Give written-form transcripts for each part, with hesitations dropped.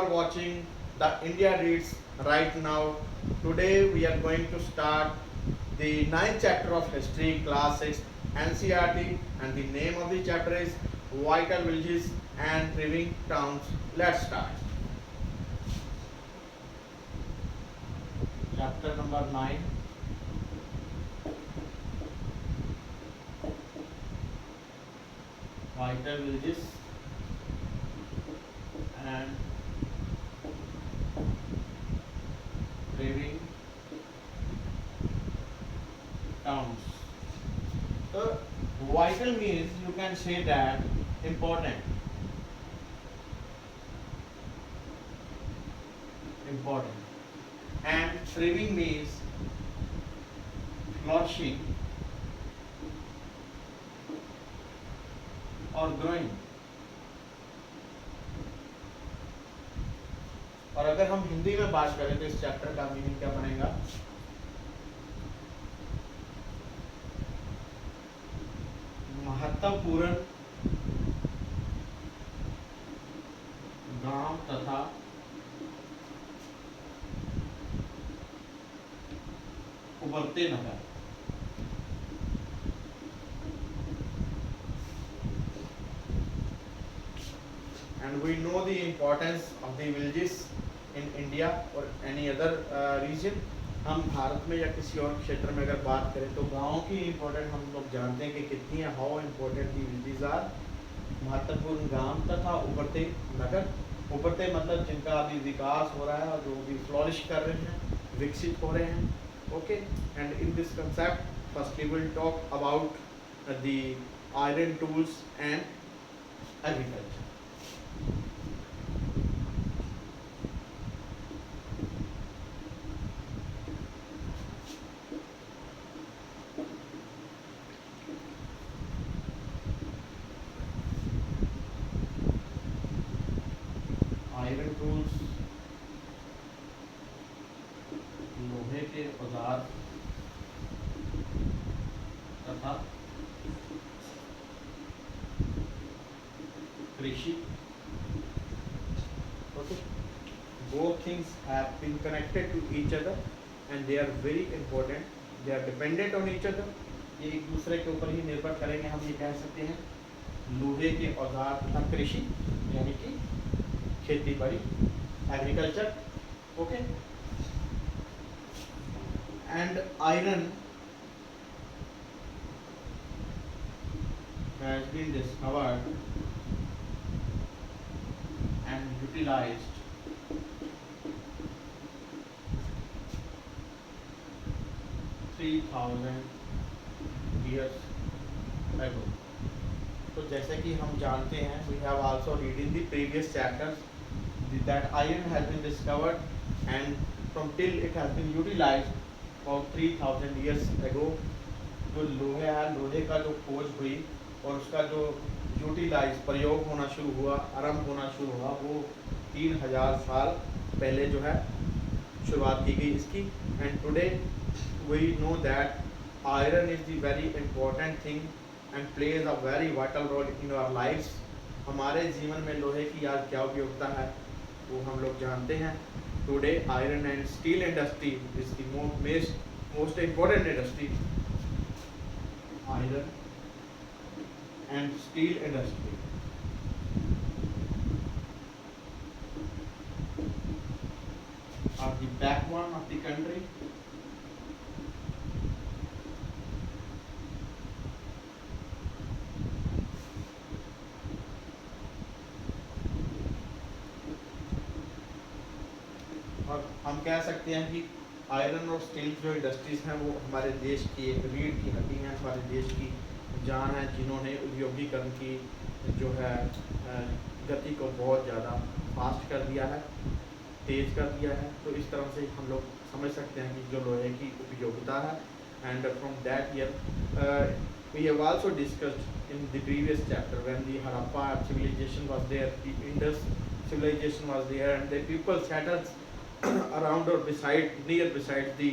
are watching the India Reads right now. Today we are going to start the ninth chapter of History, Class 6, NCERT, and the name of the chapter is Vital Villages and Thriving Towns. Let's start. Chapter number 9. Vital Villages and Thriving Towns. So vital means you can say that important. And thriving means flourishing or growing. और अगर हम हिंदी में बात करें तो इस chapter का meaning क्या बनेगा? महत्वपूर्ण गांव तथा उभरते नगर. And we know the importance of the villages in India or any other region. हम भारत में या किसी और क्षेत्र में अगर बात करें तो गाँव की इम्पोर्टेंट हम लोग जानते हैं कि कितनी है. How important the villages are. महत्वपूर्ण गांव तथा उभरते नगर. उभरते मतलब जिनका अभी विकास हो रहा है और जो भी फ्लॉरिश कर रहे हैं, विकसित हो रहे हैं. Okay. And in this concept first we will talk about the iron tools and agriculture. Iron tools लोहे के औजार तथा कृषि. Okay. Both things have been connected to each other and they are very important. They are dependent on each other. ये एक दूसरे के ऊपर ही निर्भर करेंगे. हम ये कह सकते हैं लोहे के औजार तथा कृषि यानी कि खेती बाड़ी, agriculture. Okay. And iron has been discovered and utilized years ago. तो जैसे कि हम जानते हैं, we have also read in the previous chapters that iron has been discovered and from till it has been utilized about 3000 years ago. जो लोहे है, लोहे का जो खोज हुई और उसका जो यूटिलाइज प्रयोग होना शुरू हुआ, आरंभ होना शुरू हुआ, वो 3000 साल पहले जो है शुरुआत की गई इसकी. And today we know that iron is the very important thing and plays a very vital role in our lifes. हमारे जीवन में लोहे की आज क्या उपयोगिता है वो हम लोग जानते हैं. Today iron and steel industry is the most important industry. Iron and steel industry are the backbone of the country. और हम कह सकते हैं कि आयरन और स्टील जो इंडस्ट्रीज हैं वो हमारे देश की एक रीढ़ की हड्डी हैं, हमारे देश की जान है, जिन्होंने औद्योगिकरण की जो है गति को बहुत ज़्यादा फास्ट कर दिया है, तेज़ कर दिया है. तो इस तरह से हम लोग समझ सकते हैं कि जो लोहे की उपयोगिता है. And from that year we have also discussed in the previous chapter when the Harappa civilization was there, the Indus civilization was there, and the people settled around or near beside the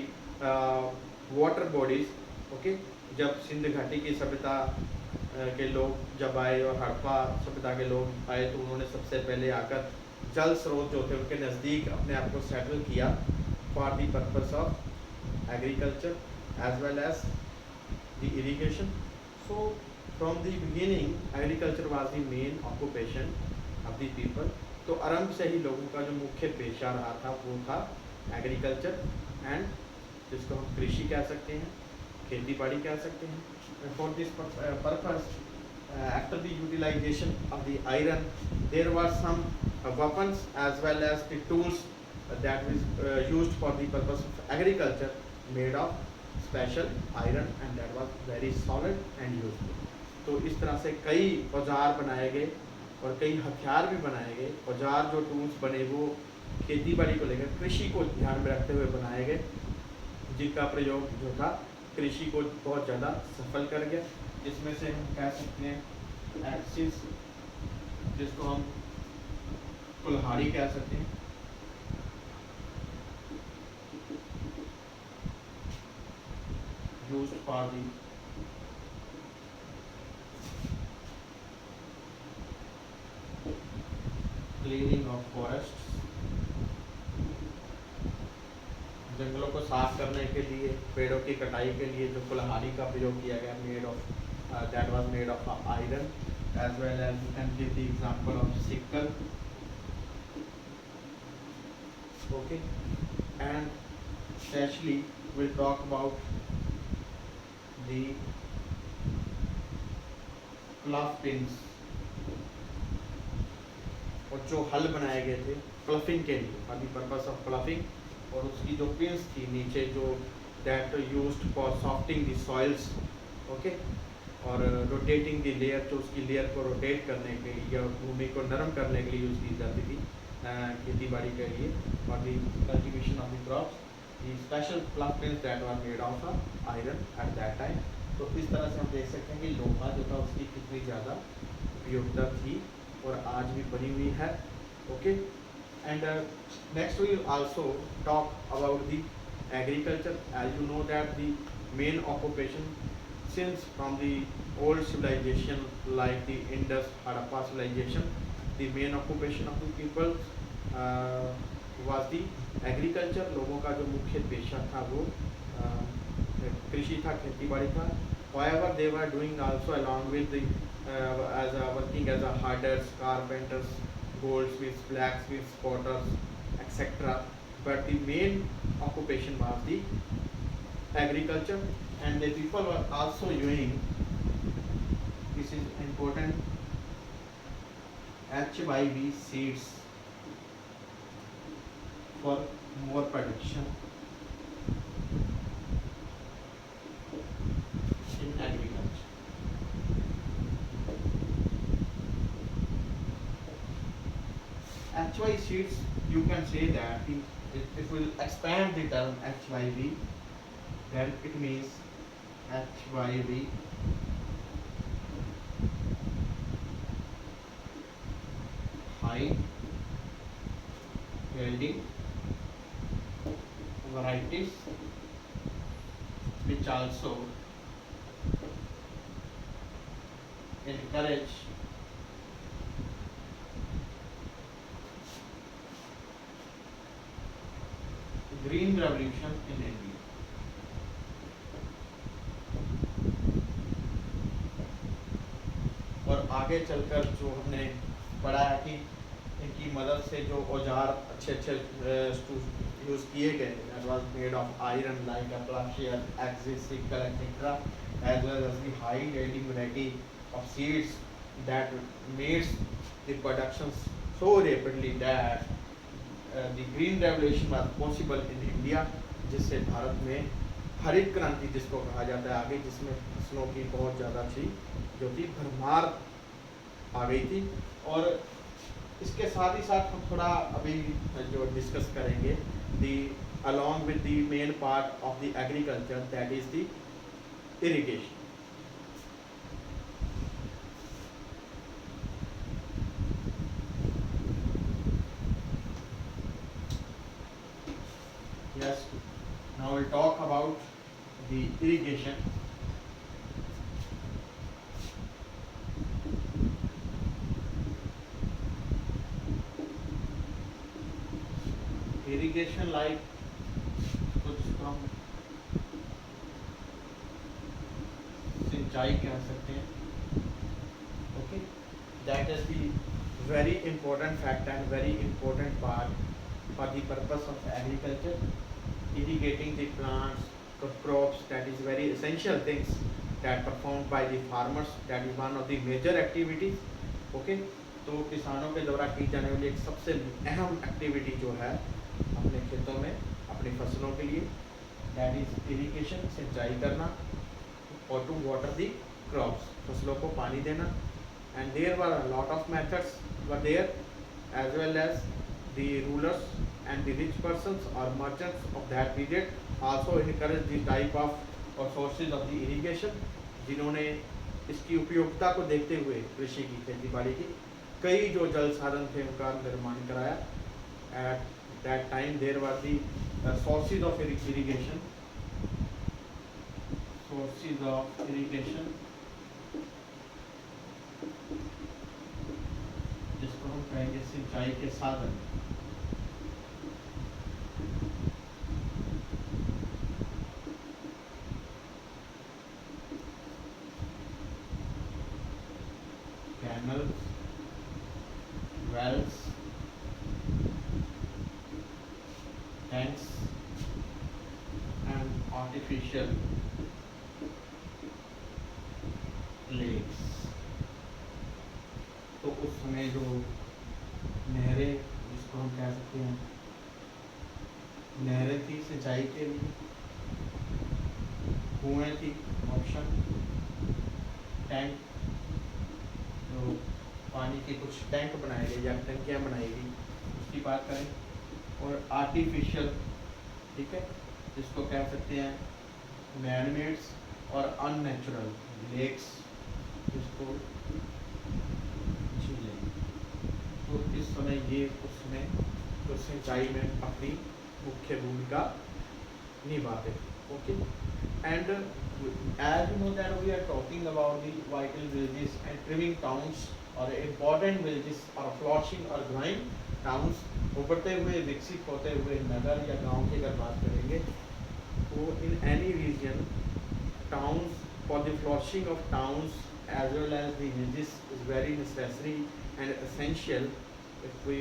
water bodies. Okay. जब सिंध घाटी की सभ्यता के लोग जब आए और हड़प्पा सभ्यता के लोग आए तो उन्होंने सबसे पहले आकर जल स्रोत जो थे उनके नज़दीक अपने आप को सेटल किया for the purpose of agriculture as well as the irrigation. So from the beginning agriculture was the main occupation of the people. तो आरंभ से ही लोगों का जो मुख्य पेशा रहा था वो था एग्रीकल्चर, एंड जिसको हम कृषि कह सकते हैं, खेती बाड़ी कह सकते हैं. For this purpose after the utilization of the iron there were some weapons as well as the tools that was used for the purpose of agriculture made of special iron and that was very solid and useful. तो इस तरह से कई औजार बनाए गए और कई हथियार भी बनाए गए. औजार जो टूल्स बने वो खेती बाड़ी को लेकर कृषि को ध्यान में रखते हुए बनाए गए, जिनका प्रयोग जो था कृषि को बहुत ज़्यादा सफल कर गया. जिसमें से हम कह सकते हैं एक्सिस, जिसको हम कुल्हाड़ी कह सकते हैं, used for the cleaning of forest. जंगलों को साफ करने के लिए, पेड़ों की कटाई के लिए जो कुल्हाड़ी का प्रयोग किया गया, made of that was made of iron, as well as you can give the example of sickle. Okay, and especially we'll talk about the plough pins, और जो हल बनाए गए थे प्लफिंग के लिए, for the purpose of ploughing, और उसकी जो पिन्स थी नीचे जो that used for softening the soils. Okay, और रोटेटिंग द लेयर, जो उसकी लेयर को रोटेट करने के लिए या भूमि को नरम करने के लिए यूज़ की जाती थी खेती बाड़ी के लिए, for the cultivation of the crops. The special plug pins that were made of iron eight that time. तो इस तरह से हम देख सकते हैं कि लोहा जो था उसकी कितनी ज़्यादा उपयोगिता थी और आज भी बनी हुई है. Okay, and next we will also talk about the agriculture. As you know that the main occupation since from the old civilization like the Indus Harappa civilization, the main occupation of the people was the agriculture. लोगों का जो मुख्य पेशा था वो कृषि था, खेती बाड़ी था. However, they were doing also along with the as working as a herders, carpenters, goldsmiths, blacksmiths, potters, etc. But the main occupation was the agriculture, and the people were also using, this is important, HYV seeds for more production in agriculture. HY seeds, you can say that if we expand the term HYV, then it means HYV high yielding varieties which also encourage green revolution in India. और आगे चलकर जो हमने पढ़ा है कि इनकी मदद से जो औजार अच्छे अच्छे यूज़ किए गए, that was made of iron like a plowshare, axis, sickle, etc. as well as the high yielding variety of seeds that makes the production so rapidly that the green revolution was possible in India, जिससे भारत में हरित क्रांति जिसको कहा जाता है आगे, जिसमें फसलों की बहुत ज़्यादा थी, जो थी भरमार आ गई थी. और इसके साथ ही साथ हम थोड़ा अभी जो डिस्कस करेंगे दी along with the main part of the agriculture, that is the irrigation. Yes, now we'll talk about the irrigation. Irrigation like, तो जिसको हम सिंचाई कह सकते हैं. Okay, that is the very important fact and very important part for the purpose of agriculture. Irrigating the plants, the crops, that is very essential things that performed by the farmers. That is one of the major activities. Okay, तो किसानों के द्वारा की जाने वाली एक सबसे अहम एक्टिविटी जो है अपने खेतों में अपनी फसलों के लिए, that is irrigation, सिंचाई करना, or to water the crops, फसलों को पानी देना. And there were a lot of methods were there, as well as the rulers and the rich persons or merchants of that period also encouraged the type of or sources of the irrigation, जिन्होंने इसकी उपयोगिता को देखते हुए कृषि की, खेती बाड़ी की कई जो जल साधन थे उनका निर्माण कराया. At that time there were the sources of irrigation, जिसको हम कहेंगे सिंचाई के साधन. Canals, wells, tanks and artificial lakes. तो उस समय जो नहरें, जिसको हम कह सकते हैं नहरें थी सिंचाई के लिए, कुएँ थी ऑप्शन, टैंक, जो पानी के कुछ टैंक बनाए गए या टंकियाँ बनाई गई उसकी बात करें, और आर्टिफिशियल, ठीक है, जिसको कह सकते हैं मैनमेड्स और अननेचुरल लेक्स, जिसको झीलें. तो इस समय ये उसमें तो सिंचाई में अपनी मुख्य भूमिका निभाते. Okay, and as you know that we are talking about the vital villages and thriving towns or important villages or flourishing or growing towns, उभरते हुए विकसित होते हुए नगर या गांव की अगर बात करेंगे तो in any region towns, for the flourishing of towns as well as the villages is very necessary and essential if we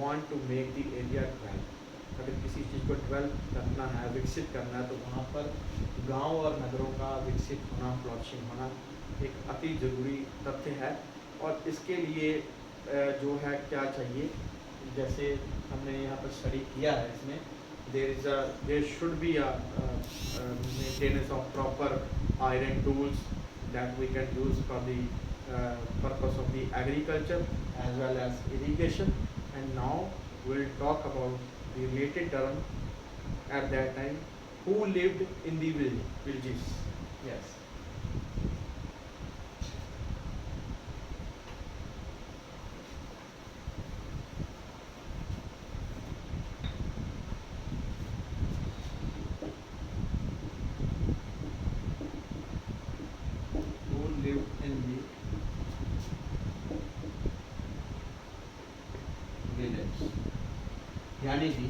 want to make the area develop. अगर किसी चीज़ को डेवलप करना है, विकसित करना है, तो वहाँ पर गांव और नगरों का विकसित होना, फ्लॉरिशिंग होना एक अति ज़रूरी तथ्य है. और इसके लिए जो है क्या चाहिए, जैसे हमने यहाँ पर स्टडी किया है, इसमें there should be a maintenance of proper iron tools that we can use for the purpose of the agriculture as well as irrigation. And now we'll talk about the related term at that time, who lived in the villages. Yes. Who lived in the village? यानी कि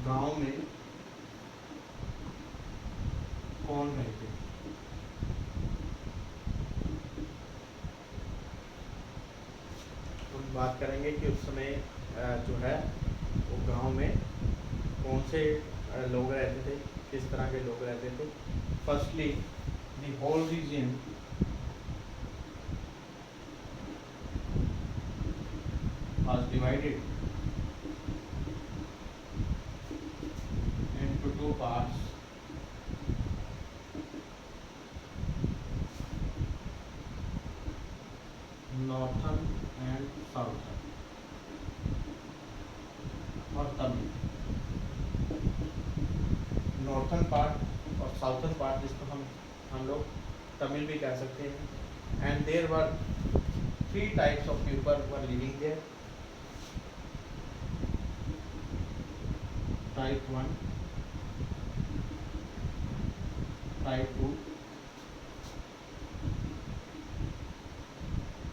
गांव में कौन रहते. हम बात करेंगे कि उस समय जो है वो गांव में कौन से लोग रहते थे, किस तरह के लोग रहते थे. Firstly the whole region was divided into two parts. Northern and southern, और तमिल. नॉर्थन पार्ट और साउथर्न पार्ट, जिसको हम लोग तमिल भी कह सकते हैं. And there were 3 types of people were living there. Type 1, Type 2,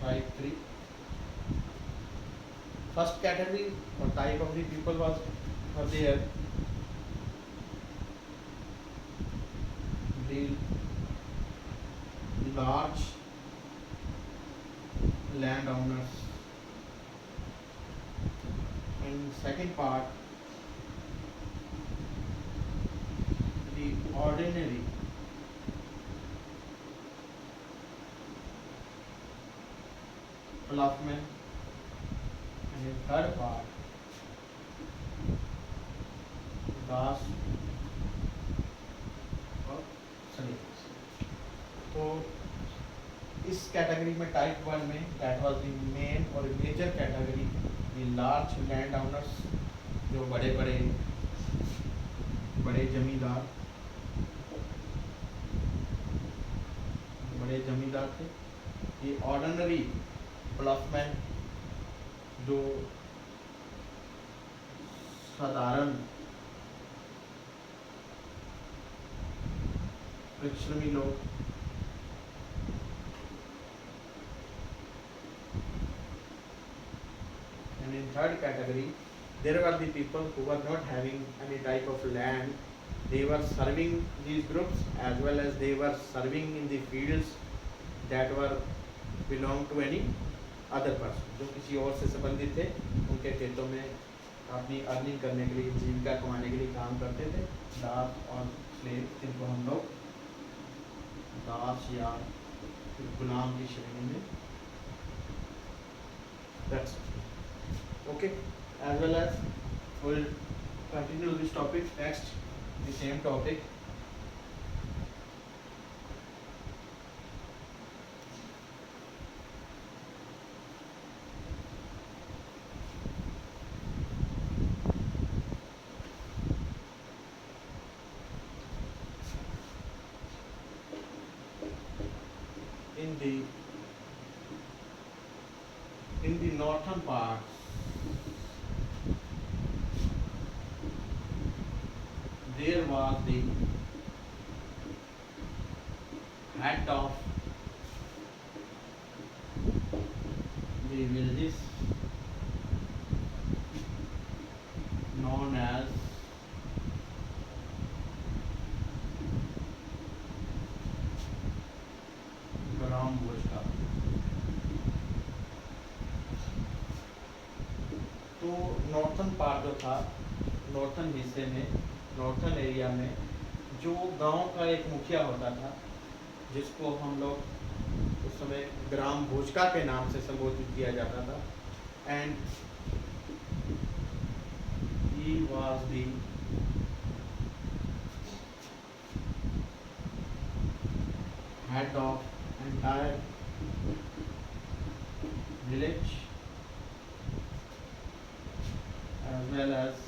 Type 3. first category or type of the people was there the large landowners, and second part the ordinary allotment, and the third part vast of slaves. तो इस category में type one में that was the main और major category the large land owners, जो बड़े बड़े जमींदार थे। ये ऑर्डिनरी प्लसमैन, जो साधारण परिश्रमी लोग, and in third category there were the people who were not having any type of land. They were serving these groups as well as they were serving in the fields that were belong to any other person, जो किसी और से संबंधित थे, उनके खेतों में अपनी अर्निंग करने के लिए, जीविका कमाने के लिए काम करते थे। दास और स्लेव, जिनको हम लोग दास या गुलाम की श्रेणी में रख सकते हैं। Okay, as well as we'll continue this topic next, the same topic. In the northern parts, there was the head of the villages known as ग्राम भोजका। तो नॉर्थन पार्ट जो था, नॉर्थन हिस्से में, नॉर्थन एरिया में जो गांव का एक मुखिया होता था, जिसको हम लोग उस समय ग्राम भोजका के नाम से संबोधित किया जाता था, and he was the head of entire village as well as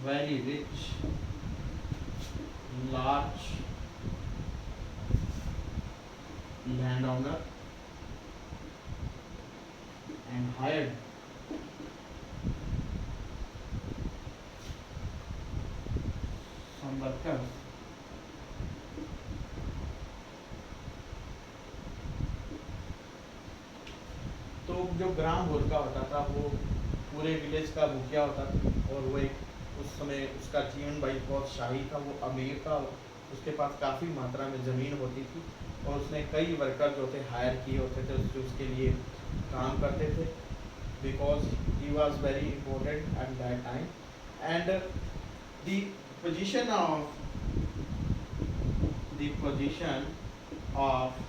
very rich, large landowner, and hired some workers तो जो ग्राम भोजका होता था वो पूरे विलेज का मुखिया होता था, और वो एक उस समय उसका जीवन भाई बहुत शाही था, वो अमीर था, उसके पास काफ़ी मात्रा में ज़मीन होती थी, और उसने कई वर्कर जो थे हायर किए होते थे जो उसके लिए काम करते थे, because he was very important at that time. And the position of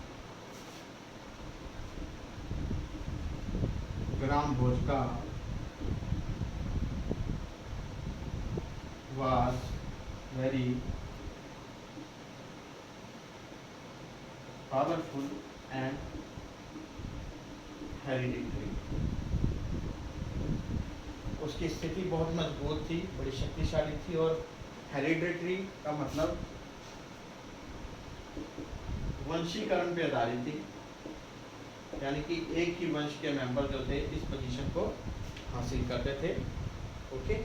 gram bhojaka was very powerful and hereditary. उसकी स्थिति बहुत मजबूत थी, बड़ी शक्तिशाली थी, और हेरिडिटरी का मतलब वंशीकरण पे आधारित थी, यानी कि एक ही वंश के मेंबर जो थे इस पोजीशन को हासिल करते थे। ओके,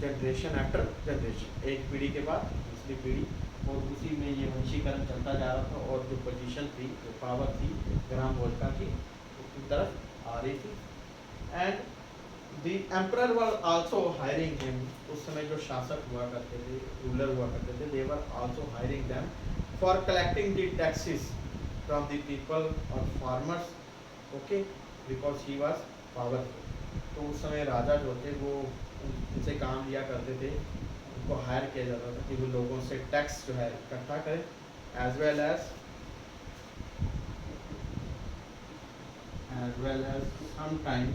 जनरेशन आफ्टर जनरेशन, एक पीढ़ी के बाद दूसरी पीढ़ी, और उसी में ये वंशीकरण चलता जा रहा था, और जो पोजीशन थी, जो पावर थी ग्राम भोजका की, की तरफ आ रही थी। And the emperor were also hiring him, उस समय जो शासक हुआ करते थे, रूलर हुआ करते थे, they were also hiring them for collecting the taxes from the people और farmers, okay, because he was powerful. तो उस समय राजा जो थे वो उनसे काम लिया करते थे, उनको हायर किया जाता था कि वो लोगों से टैक्स जो है इकट्ठा करें, as well as some time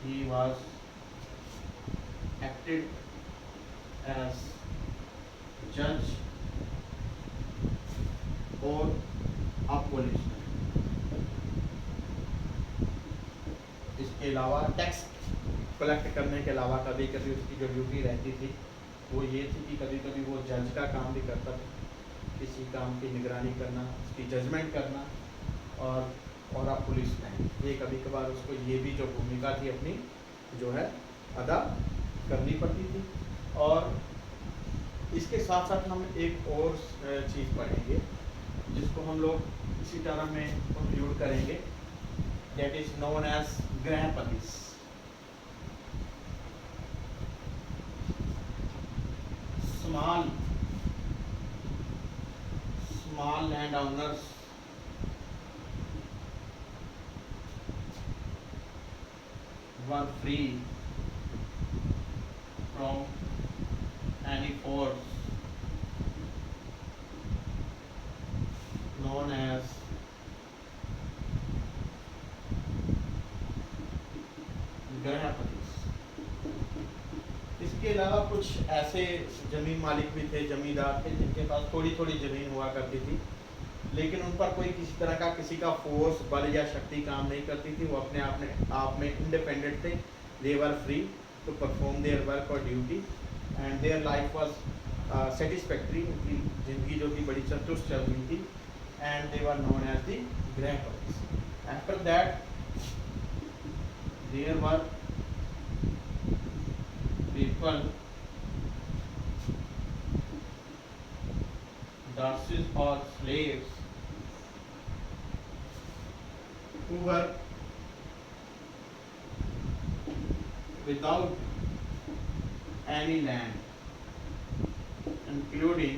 he was acted as judge or a policeman। इसके अलावा टैक्स कलेक्ट करने के अलावा कभी कभी उसकी जो ड्यूटी रहती थी वो ये थी कि कभी कभी वो जज का काम भी करता था, किसी काम की निगरानी करना, उसकी जजमेंट करना, और आप पुलिसमैन, ये कभी कभार उसको ये भी जो भूमिका थी अपनी जो है अदा करनी पड़ती थी। और इसके साथ साथ हम एक और चीज़ पढ़ेंगे जिसको हम लोग इसी तरह में कंक्लूड करेंगे, that is known as grihapatis. Small land owners were free from any force known as grihapatis. इसके अलावा कुछ ऐसे जमीन मालिक भी थे, जमींदार थे, जिनके पास थोड़ी थोड़ी जमीन हुआ करती थी, लेकिन उन पर कोई किसी तरह का किसी का फोर्स, बल या शक्ति काम नहीं करती थी, वो अपने आप में इंडिपेंडेंट थे, they were free to perform their work और duty and their life was satisfactory, उनकी जिंदगी जो थी बड़ी संतुष्ट चल रही थी, and they were known as the grihapatis. After that there were people dasas और slaves who were without any land, including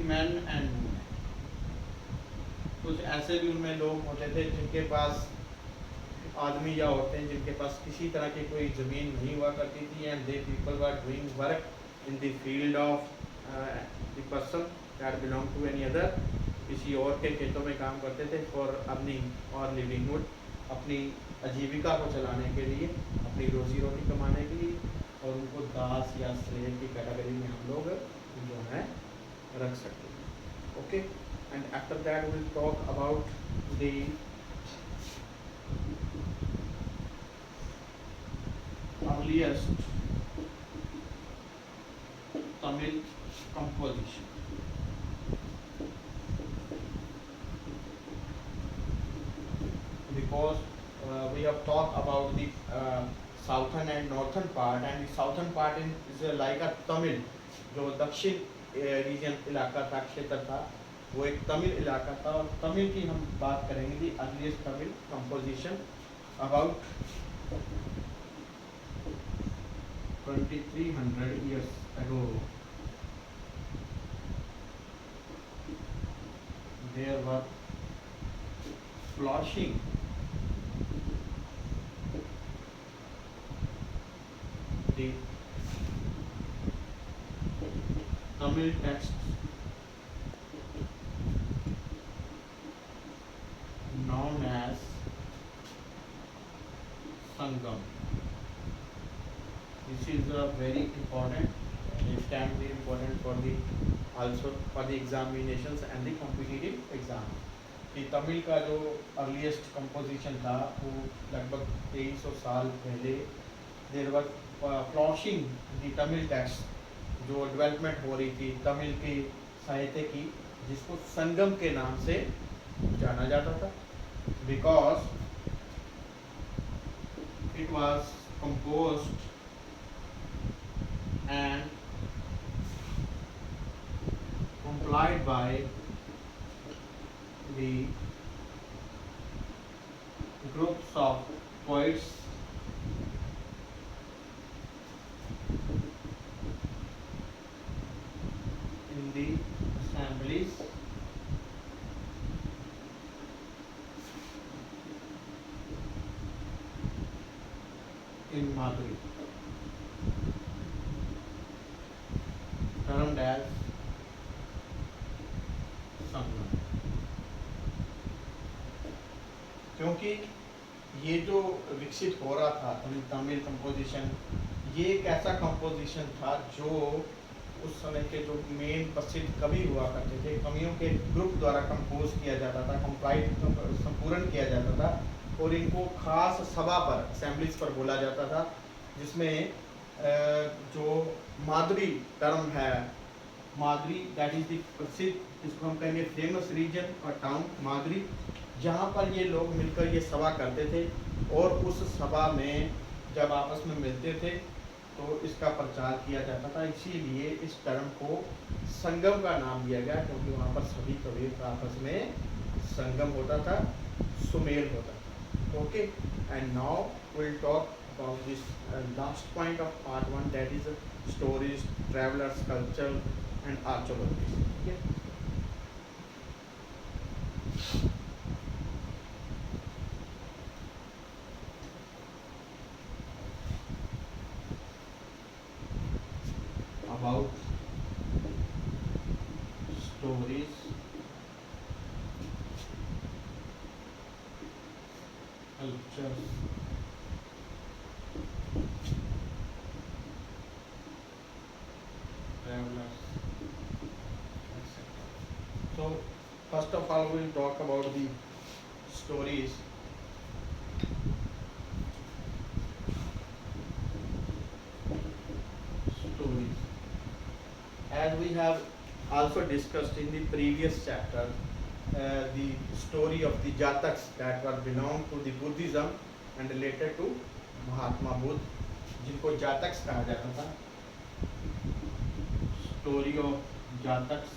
men and women। कुछ ऐसे भी उनमें लोग होते थे जिनके पास, आदमी या औरतें जिनके पास किसी तरह की कोई ज़मीन नहीं हुआ करती थी, and they people were doing work in the field of the person that belong to any other, किसी और के खेतों में काम करते थे फॉर अर्निंग और लिविंगहुड, अपनी आजीविका को चलाने के लिए, अपनी रोजी रोटी कमाने के लिए, और उनको दास या स्लेव की कैटेगरी में हम लोग जो है रख सकते हैं। Okay, and after that will talk about the earliest Tamil composition। Because we have talked about the southern and northern part, and the southern part is like a Tamil, जो दक्षिण रीजन इलाका था, क्षेत्र था, वो एक तमिल इलाका था, और तमिल की हम बात करेंगे the earliest Tamil composition about 2300 years ago। There were flourishing the Tamil texts known as Sangam। This is a very important, it can be important for the also for the examinations and the competitive exam। कि तमिल का जो earliest composition था वो लगभग 2300 साल पहले, देर वर फ्लॉशिंग दी Tamil text, जो development हो रही थी तमिल की साहित्य की, जिसको संगम के नाम से जाना जाता था, because it was applied by the groups of poets in the assemblies in Madhuri, termed as संगम। क्योंकि ये जो विकसित हो रहा था तमिल कंपोजिशन, ये एक ऐसा कंपोजिशन था जो उस समय के जो मेन प्रसिद्ध कवि हुआ करते थे, कवियों के ग्रुप द्वारा कंपोज किया जाता था, संपूर्ण किया जाता था, और इनको खास सभा पर, असेंबलीज पर बोला जाता था, जिसमें जो मादरी टर्म है, मादरी दैट इज द प्रसिद्ध, इसको हम कहेंगे फेमस रीजन और टाउन मादरी, जहाँ पर ये लोग मिलकर ये सभा करते थे, और उस सभा में जब आपस में मिलते थे तो इसका प्रचार किया जाता था। इसीलिए इस टर्म को संगम का नाम दिया गया, क्योंकि वहाँ पर सभी कवियों का आपस में संगम होता था, सुमेल होता था। Okay, and now will talk about this last point of part 1, that is stories, travellers, culture and archaeology. ठीक है, about stories, cultures, travelers, etc. So first of all, we'll talk about the stories. Stories, as we have also discussed in the previous chapter, the story of the Jataks that were belong to the Buddhism and related to Mahatma Buddha, जिनको जातक्स कहा जाता था। Story of Jatakas,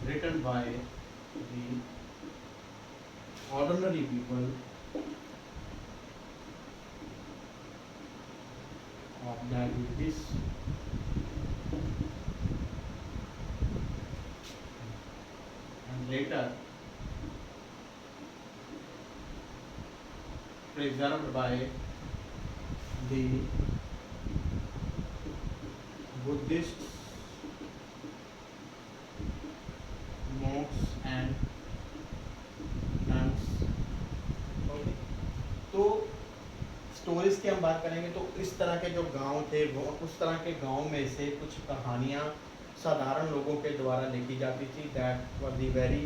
written by the ordinary people of diabetes, and later preserved by the Buddhists, monks and nuns। Okay, तो stories की हम बात करेंगे तो इस तरह के जो गांव थे, वो उस तरह के गांव में से कुछ कहानियाँ साधारण लोगों के द्वारा लिखी जाती थी, that were the very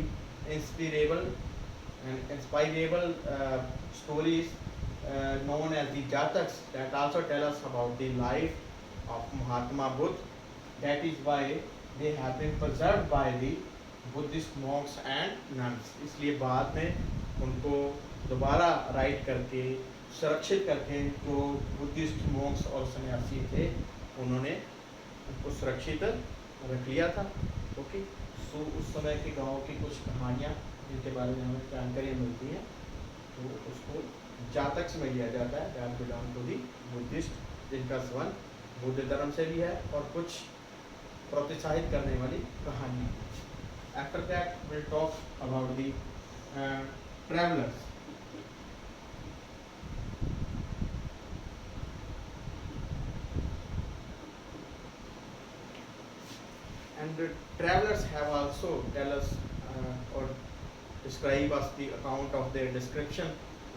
inspirable and inspirable stories known as the Jataks, that also tell us about the life of Mahatma Buddha. That is why they have been preserved by the Buddhist monks and nuns। इसलिए बाद में उनको दोबारा right करके, सुरक्षित करके, जो Buddhist monks और सन्यासी थे उन्होंने उनको सुरक्षित रख लिया था। ओके, सो उस समय के गाँव की कुछ कहानियाँ जिनके बारे में हमें जानकारी मिलती है, तो उसको जातक्स में लिया जाता है, that belong to the Buddhist, जिनका संबंध बुद्ध धर्म से भी है, और कुछ प्रोत्साहित करने वाली कहानियाँ। After that will talk about the travellers. And the travelers have also tell us or describe us the account of their description,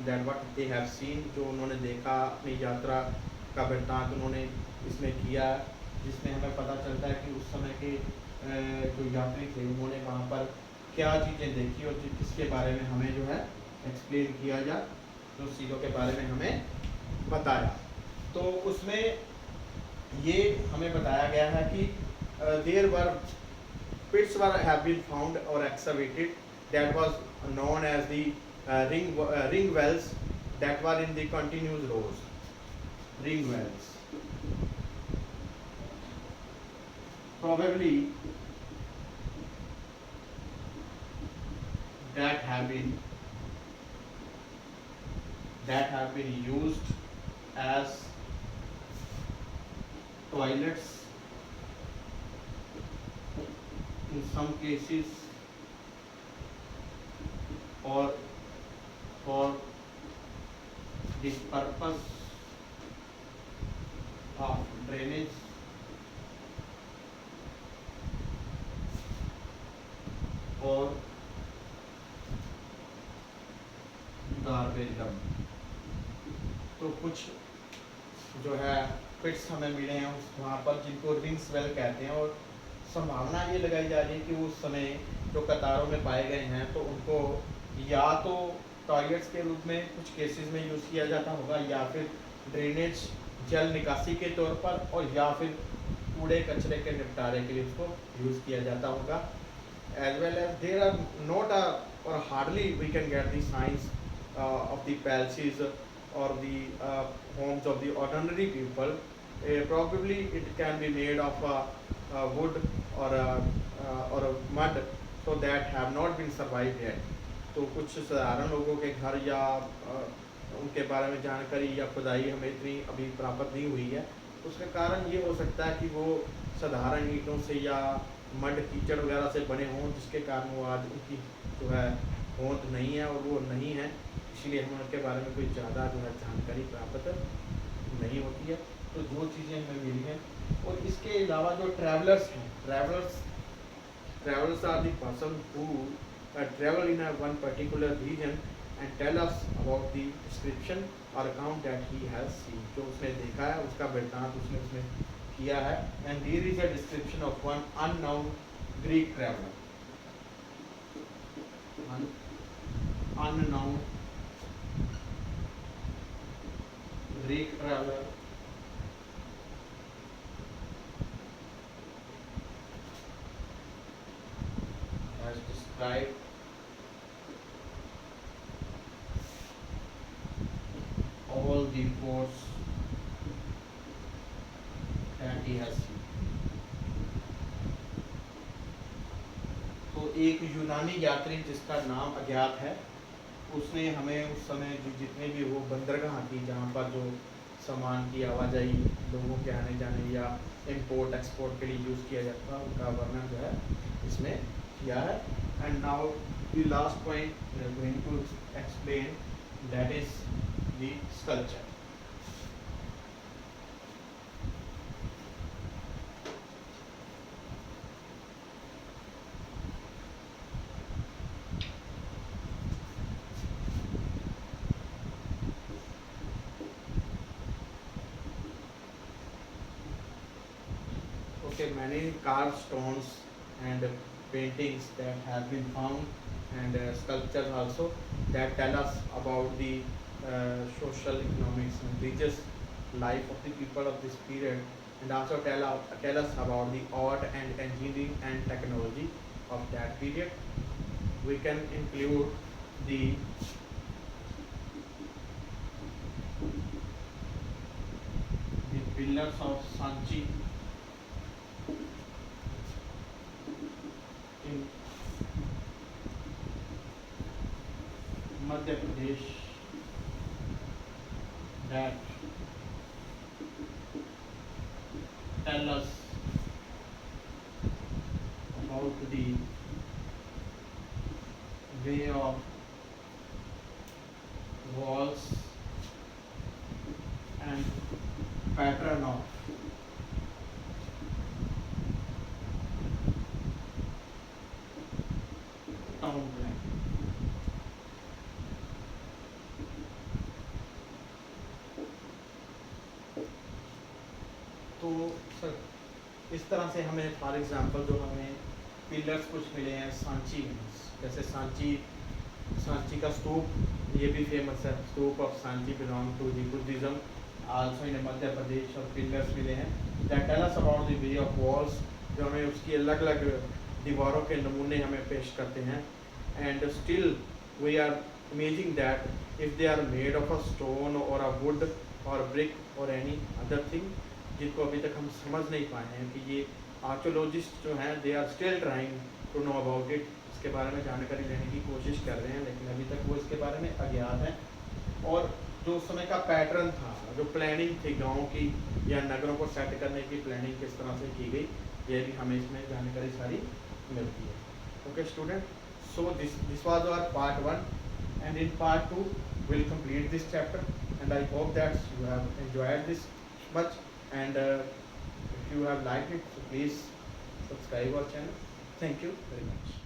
that what they have seen, जो उन्होंने देखा, अपनी यात्रा का वृत्तांत उन्होंने इसमें किया, जिसमें हमें पता चलता है कि उस समय के जो यात्री थे उन्होंने वहाँ पर क्या चीज़ें देखी, और किसके बारे में हमें जो है एक्सप्लेन किया जा, जो चीज़ों के बारे में हमें बताया। तो उसमें ये हमें बताया गया है कि there were pits were have been found or excavated, that was known as the ring wells, that were in the continuous rows, ring wells। probably that have been used as toilets in some cases, or for the purpose of drainage, or garbage dump. तो कुछ जो है पिट्स हमें मिले हैं उस वहाँ पर, जिनको रिंग्स वेल कहते हैं, और संभावना ये लगाई जा रही है कि उस समय जो कतारों में पाए गए हैं तो उनको या तो टॉयलेट्स के रूप में कुछ केसेस में यूज़ किया जाता होगा, या फिर ड्रेनेज जल निकासी के तौर पर, और या फिर कूड़े कचरे के निपटारे के लिए उसको यूज़ किया जाता होगा। As well as there are not or hardly we can get the signs of the palaces or the homes of the ordinary people. Probably it can be made of wood or a mud, so that have not been survived yet. तो कुछ साधारण लोगों के घर या उनके बारे में जानकारी या खुदाई हमें इतनी अभी प्राप्त नहीं हुई है। उसका कारण ये हो सकता है कि वो साधारण ईंटों से या मड कीचड़ वगैरह से बने हों, जिसके कारण वो आज उनकी जो है होंद नहीं है और वो नहीं है, इसलिए हमें उनके बारे में कोई ज़्यादा जो है जानकारी प्राप्त नहीं होती है। तो जो चीज़ें हमें मिली हैं, और इसके अलावा जो ट्रैवलर्स हैं, travellers are the person who travel in one particular region and tell us about the description और account that he has seen. जो उसने देखा है उसका वृत्तांत उसने किया है। And there is a description of one unknown Greek traveller, unknown Greek traveler has described all the ports that he has seen. तो एक यूनानी यात्री जिसका नाम अज्ञात है, उसने हमें उस समय जितने भी वो बंदरगाह थी जहाँ पर जो सामान की आवाजाही लोगों के आने जाने या इंपोर्ट एक्सपोर्ट के लिए यूज़ किया जाता है, उनका वर्णन जो है इसमें किया है। And now the last point we are going to explain, that is the sculpture. Okay, many carved stones and paintings that have been found, and sculptures also, that tell us about the social, economics and religious life of the people of this period, and also tell us about the art and engineering and technology of that period. We can include the pillars of Sanchi in Madhya Pradesh, that tell us about the way of walls and pattern of town plan. तो sir इस तरह से हमें for example जो हमें pillars कुछ मिले हैं सांची में, जैसे सांची का स्तूप ये भी फेमस है, stupa of Sanchi belong to the Buddhism also in Madhya Pradesh, और पिलर्स मिले हैं that tell us about the way of walls, जो हमें उसकी अलग अलग दीवारों के नमूने हमें पेश करते हैं। And still we are imaging that if they are made of a stone और अ वुड और ब्रिक और एनी अदर थिंग, जिनको अभी तक हम समझ नहीं पाए हैं कि ये आर्कियोलॉजिस्ट जो हैं they are still trying to know about it, इसके बारे में जानकारी लेने की कोशिश कर रहे हैं, लेकिन अभी तक वो इसके बारे में अज्ञात हैं। और जो उस समय का पैटर्न था, जो प्लानिंग थी गाँव की या नगरों को सेट करने की प्लानिंग किस तरह से की गई, ये भी हमें इसमें जानकारी सारी मिलती है। Okay student, so this was our part 1, and in part 2 we'll complete this chapter, and I hope that you have enjoyed this much, and if you have liked it, so please subscribe our channel. Thank you very much.